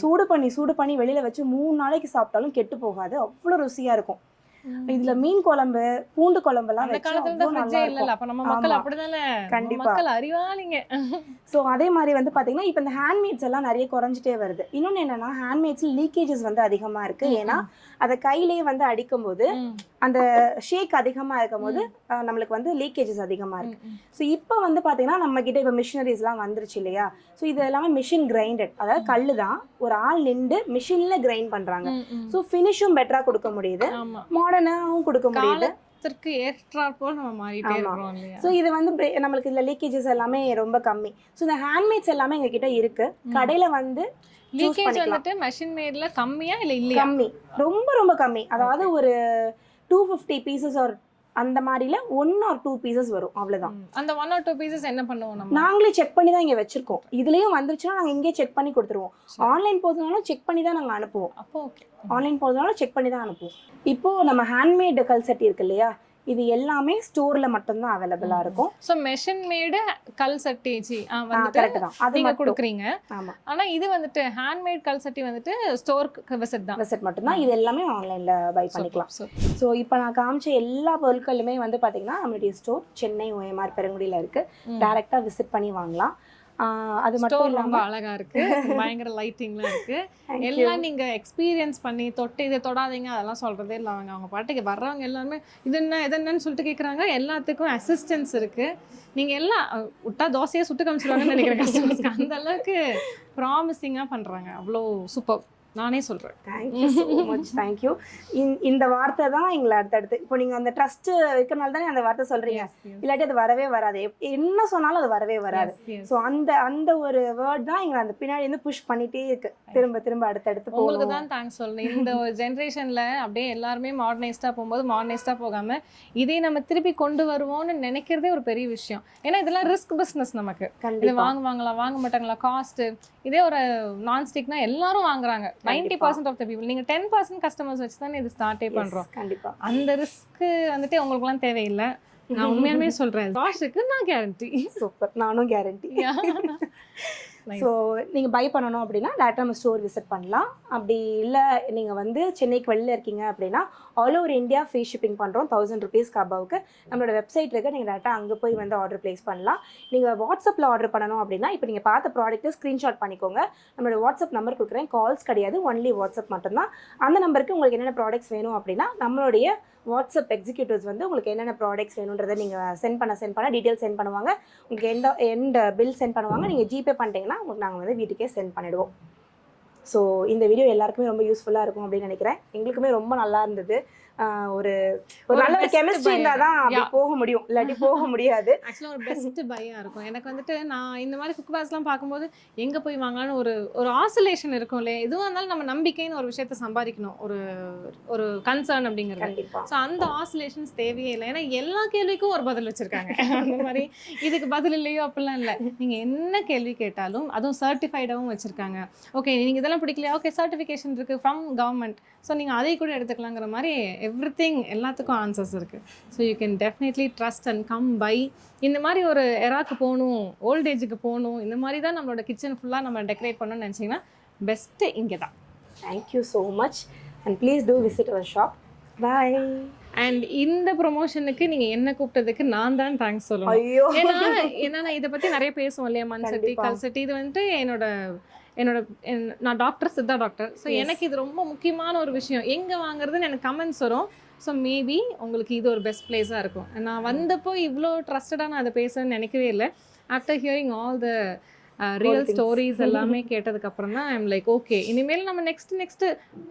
சூடு பண்ணி வெளியில வச்சு 3 நாளைக்கு சாப்பிட்டாலும் கெட்டு போகாது. அவ்வளவு ருசியா இருக்கும். இதுல மீன் குழம்பு, பூண்டு குழம்பு எல்லாம் சோ அதே மாதிரி வந்து பாத்தீங்கன்னா இப்ப இந்த ஹேண்ட்மேட்ஸ் எல்லாம் நிறைய குறைஞ்சிட்டே வருது. இன்னொன்னு என்னன்னா ஹேண்ட்மேட்ஸ்ல லீக்கேஜஸ் வந்து அதிகமா இருக்கு. ஏன்னா அதை கையிலேயே வந்து அடிக்கும் போது அந்த ஷேக் அதிகமா இருக்கும் போது நம்மளுக்கு வந்து லீக்கேஜஸ் அதிகமா இருக்கு. ஸோ இப்போ வந்து பாத்தீங்கன்னா நம்ம கிட்ட இப்போ மிஷினரிஸ் எல்லாம் வந்துருச்சு இல்லையா? ஸோ இது எல்லாமே மிஷின் கிரைண்டட், அதாவது கல்லு தான் ஒரு ஆள் நின்று மிஷின்ல கிரைண்ட் பண்றாங்க. ஸோ ஃபினிஷும் பெட்டரா கொடுக்க முடியுது, மாடர்னாவும் கொடுக்க முடியுது. ஸோ இது வந்து நம்மளுக்கு இதுல லீக்கேஜஸ் எல்லாமே ரொம்ப கம்மி. ஸோ இந்த ஹேண்ட்மேட்ஸ் எல்லாமே எங்க கிட்ட இருக்கு. கடையில வந்து லீக்கேஜ் வந்துட்டு மெஷின் மேட்ல கம்மியா இல்ல இல்லையா? கம்மி, ரொம்ப கம்மி. அதாவது ஒரு 250 பீசஸ் ஆர் அந்த மாதிரில 1 or 2 பீசஸ் வரும், அவ்வளவுதான். அந்த 1 or 2 பீசஸ் என்ன பண்ணுவோம் நம்ம? நாங்களே செக் பண்ணி தான் இங்க வச்சிருக்கோம். இதுலயும் வந்துருச்சுன்னா நாங்க இங்கே செக் பண்ணி கொடுத்துருவோம். ஆன்லைன் போறதுனாலும் செக் பண்ணி தான் நாங்க அனுப்புவோம். அப்போ ஓகே, ஆன்லைன் போறதுனாலும் செக் பண்ணி தான் அனுப்புவோம். இப்போ நம்ம ஹேண்ட்மேட் கல் சட்டி இருக்கு இல்லையா? இது எல்லாமே ஸ்டோர்ல மட்டும் தான் அவைலபிளா இருக்கும். சோ மெஷின் மேட் கல் சட்டி கரெக்ட் தான், அது நீங்க கொடுக்குறீங்க. ஆமா. ஆனா இது வந்துட்டு ஹேண்ட்மேட் கல் சட்டி வந்துட்டு ஸ்டோருக்கு விசிட் மட்டும் தான். இது எல்லாமே ஆன்லைன்ல பை பண்ணிக்கலாம். சோ இப்போ நான் காமிச்ச எல்லா பொருட்களுமே வந்து பாத்தீங்கன்னா நம்மளுடைய ஸ்டோர் சென்னை OMR பெருங்குடியில இருக்கு. டைரக்டா விசிட் பண்ணி வாங்கலாம். அது மட்டும் இல்லாம அழகா இருக்கு, பயங்கர லைட்டிங்லாம் இருக்கு. எல்லாம் நீங்க எக்ஸ்பீரியன்ஸ் பண்ணி தொட்டு இதை தொடாதீங்க அதெல்லாம் சொல்றதே இல்லை. அவங்க பாட்டுக்கு வர்றவங்க எல்லாருமே இது என்னன்னு சொல்லிட்டு கேட்குறாங்க. எல்லாத்துக்கும் அசிஸ்டன்ஸ் இருக்கு. நீங்க எல்லாம் விட்டா தோசையை சுட்டு காமிச்சிருவாங்கன்னு நினைக்கிறேன் கஸ்டமர்ஸ்க்கு. அந்த அளவுக்கு ப்ராமிசிங்கா பண்றாங்க. அவ்வளோ சூப்பர், நானே சொல்றேன். Thank you so much, thank you. இந்த வார்த்தை தான் எங்களை அடுத்தடுத்து இப்போ நீங்கள் அந்த ட்ரஸ்ட் வைக்கிறனால தானே அந்த வார்த்தை சொல்றீங்க. இல்லாட்டி அது வரவே வராது, என்ன சொன்னாலும் அது வரவே வராது. ஸோ அந்த ஒரு வேர்ட் தான் எங்களை அந்த பின்னாடி இருந்து புஷ் பண்ணிட்டே இருக்கு, திரும்ப அடுத்தடுத்து. உங்களுக்கு தான் தேங்க்ஸ் சொல்லணும். இந்த ஒரு ஜென்ரேஷன்ல அப்படியே எல்லாருமே மாடர்னைஸ்டா போகும்போது மாடர்னைஸ்டா போகாம இதே நம்ம திருப்பி கொண்டு வருவோம்னு நினைக்கிறதே ஒரு பெரிய விஷயம். ஏன்னா இதெல்லாம் ரிஸ்க் பிஸ்னஸ். நமக்கு இது வாங்குவாங்களா வாங்க மாட்டாங்களா, காஸ்ட். இதே ஒரு நான்ஸ்டிக்னா எல்லாரும் வாங்குறாங்க. 90% ஆஃப் த பீப்புள். நீங்க 10% கஸ்டமர்ஸ் வச்சு தான் இது ஸ்டார்ட்டே பண்றோம். கண்டிப்பா அந்த ரிஸ்க் வந்துட்டு உங்களுக்குலாம் தேவையில்லை. நான் உண்மையாலுமே சொல்றேன், வாஷுக்கு நான் கேரண்டி. சூப்பர், நானும் கேரண்டி. ஸோ நீங்கள் பை பண்ணணும் அப்படின்னா டேரக்டாக நம்ம ஸ்டோர் விசிட் பண்ணலாம். அப்படி இல்லை நீங்கள் வந்து சென்னைக்கு வெளியில் இருக்கீங்க அப்படின்னா all over India free shipping பண்ணுறோம். 1000 rupeesக்கு அபவுக்கு நம்மளோட வெப்சைட் இருக்குது. நீங்கள் டேரக்டாக அங்கே போய் வந்து ஆர்டர் ப்ளேஸ் பண்ணலாம். நீங்கள் வாட்ஸ்அப்பில் ஆர்டர் பண்ணணும் அப்படின்னா இப்போ நீங்கள் பார்த்த ப்ராடக்ட்டை ஸ்க்ரீன்ஷாட் பண்ணிக்கோங்க. நம்மளோட வாட்ஸ்அப் நம்பர் கொடுக்குறேன். கால்ஸ் கிடையாது, ஒன்லி வாட்ஸ்அப் மட்டும்தான். அந்த நம்பருக்கு உங்களுக்கு என்னென்ன ப்ராடக்ட்ஸ் வேணும் அப்படின்னா நம்மளுடைய வாட்ஸ்அப் எக்ஸிக்யூட்டிவ்ஸ் வந்து உங்களுக்கு என்னென்ன ப்ராடக்ட்ஸ் வேணுன்றதை நீங்கள் சென்ட் பண்ண டீட்டெயில் சென்ட் பண்ணுவாங்க. உங்களுக்கு எந்த பில் சென்ட் பண்ணுவாங்க. நீங்கள் ஜிபே பண்ணிட்டீங்கன்னா உங்களுக்கு நாங்கள் வந்து வீட்டுக்கே சென்ட் பண்ணிடுவோம். ஸோ இந்த வீடியோ எல்லாருக்குமே ரொம்ப யூஸ்ஃபுல்லாக இருக்கும் அப்படின்னு நினைக்கிறேன். எங்களுக்குமே ரொம்ப நல்லா இருந்தது. ஒரு நல்ல கெமிஸ்ட்ரி இருந்தால் தான் அப்படி போக முடியும், இல்லாட்டி போக முடியாது. ஆக்சுவலாக ஒரு பெஸ்ட் பையாக இருக்கும். எனக்கு வந்துட்டு நான் இந்த மாதிரி குக் பேக்ஸ்லாம் பார்க்கும்போது எங்கே போய் வாங்கலான்னு ஒரு ஆசோலேஷன் இருக்கும் இல்லையா? எதுவாக இருந்தாலும் நம்ம நம்பிக்கைன்னு ஒரு விஷயத்த சம்பாதிக்கணும், ஒரு கன்சர்ன் அப்படிங்கிறது. ஸோ அந்த ஆசோலேஷன்ஸ் தேவையே இல்லை. ஏன்னா எல்லா கேள்விக்கும் ஒரு பதில் வச்சுருக்காங்க. அந்த மாதிரி இதுக்கு பதில் இல்லையோ அப்படிலாம் இல்லை. நீங்கள் என்ன கேள்வி கேட்டாலும் அதுவும் சர்டிஃபைடாகவும் வச்சுருக்காங்க. ஓகே நீங்கள் இதெல்லாம் பிடிக்கலையா, ஓகே சர்டிஃபிகேஷன் இருக்குது ஃப்ரம் கவர்மெண்ட். ஸோ நீங்கள் அதை கூட எடுத்துக்கலாங்கிற மாதிரி எவ்ரிதிங் எல்லாத்துக்கும் ஆன்சர்ஸ் இருக்குது. So you can definitely trust and come by. இந்த மாதிரி ஒரு எராக்கு போகணும், ஓல்ட் ஏஜுக்கு போகணும், இந்த மாதிரி தான் நம்மளோட கிச்சன் ஃபுல்லாக நம்ம டெக்கரேட் பண்ணணும்னு நினச்சிங்கன்னா பெஸ்ட்டு இங்கே தான். Thank you so much and please do visit our shop. Bye. And இந்த ப்ரொமோஷனுக்கு நீங்கள் என்ன கூப்பிட்டதுக்கு நான் தான் தேங்க்ஸ் சொல்லணும். ஏன்னா நான் இதை பற்றி நிறைய பேசுவோம் இல்லையா, மண் சட்டி கல் சட்டி. இது வந்துட்டு நான் டாக்டர், சித்தா டாக்டர். ஸோ எனக்கு இது ரொம்ப முக்கியமான ஒரு விஷயம். எங்கே வாங்குறதுன்னு எனக்கு கமெண்ட்ஸ் வரும். ஸோ மேபி உங்களுக்கு இது ஒரு பெஸ்ட் பிளேஸாக இருக்கும். நான் வந்தப்போ இவ்வளோ ட்ரஸ்டடாக நான் அதை பேசுன்னு நினைக்கவே இல்லை. After hearing all the real stories எல்லாமே கேட்டதுக்கப்புறம் தான் ஐம் லைக் ஓகே, இனிமேல் நம்ம நெக்ஸ்ட்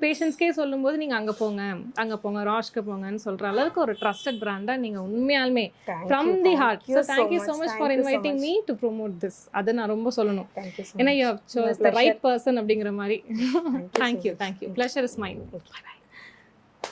பேஷண்ட்ஸ்க்கே சொல்லும்போது நீங்கள் அங்கே போங்க ராஷ்க்கு போங்கன்னு சொல்கிற அளவுக்கு ஒரு ட்ரஸ்டட் பிராண்டாக நீங்கள் உண்மையாலுமே from the heart. So thank you so much for inviting me to promote this. அது நான் ரொம்ப சொல்லணும். ஏன்னா you have chose the right person அப்படிங்கிற மாதிரி. தேங்க்யூ. Pleasure is mine.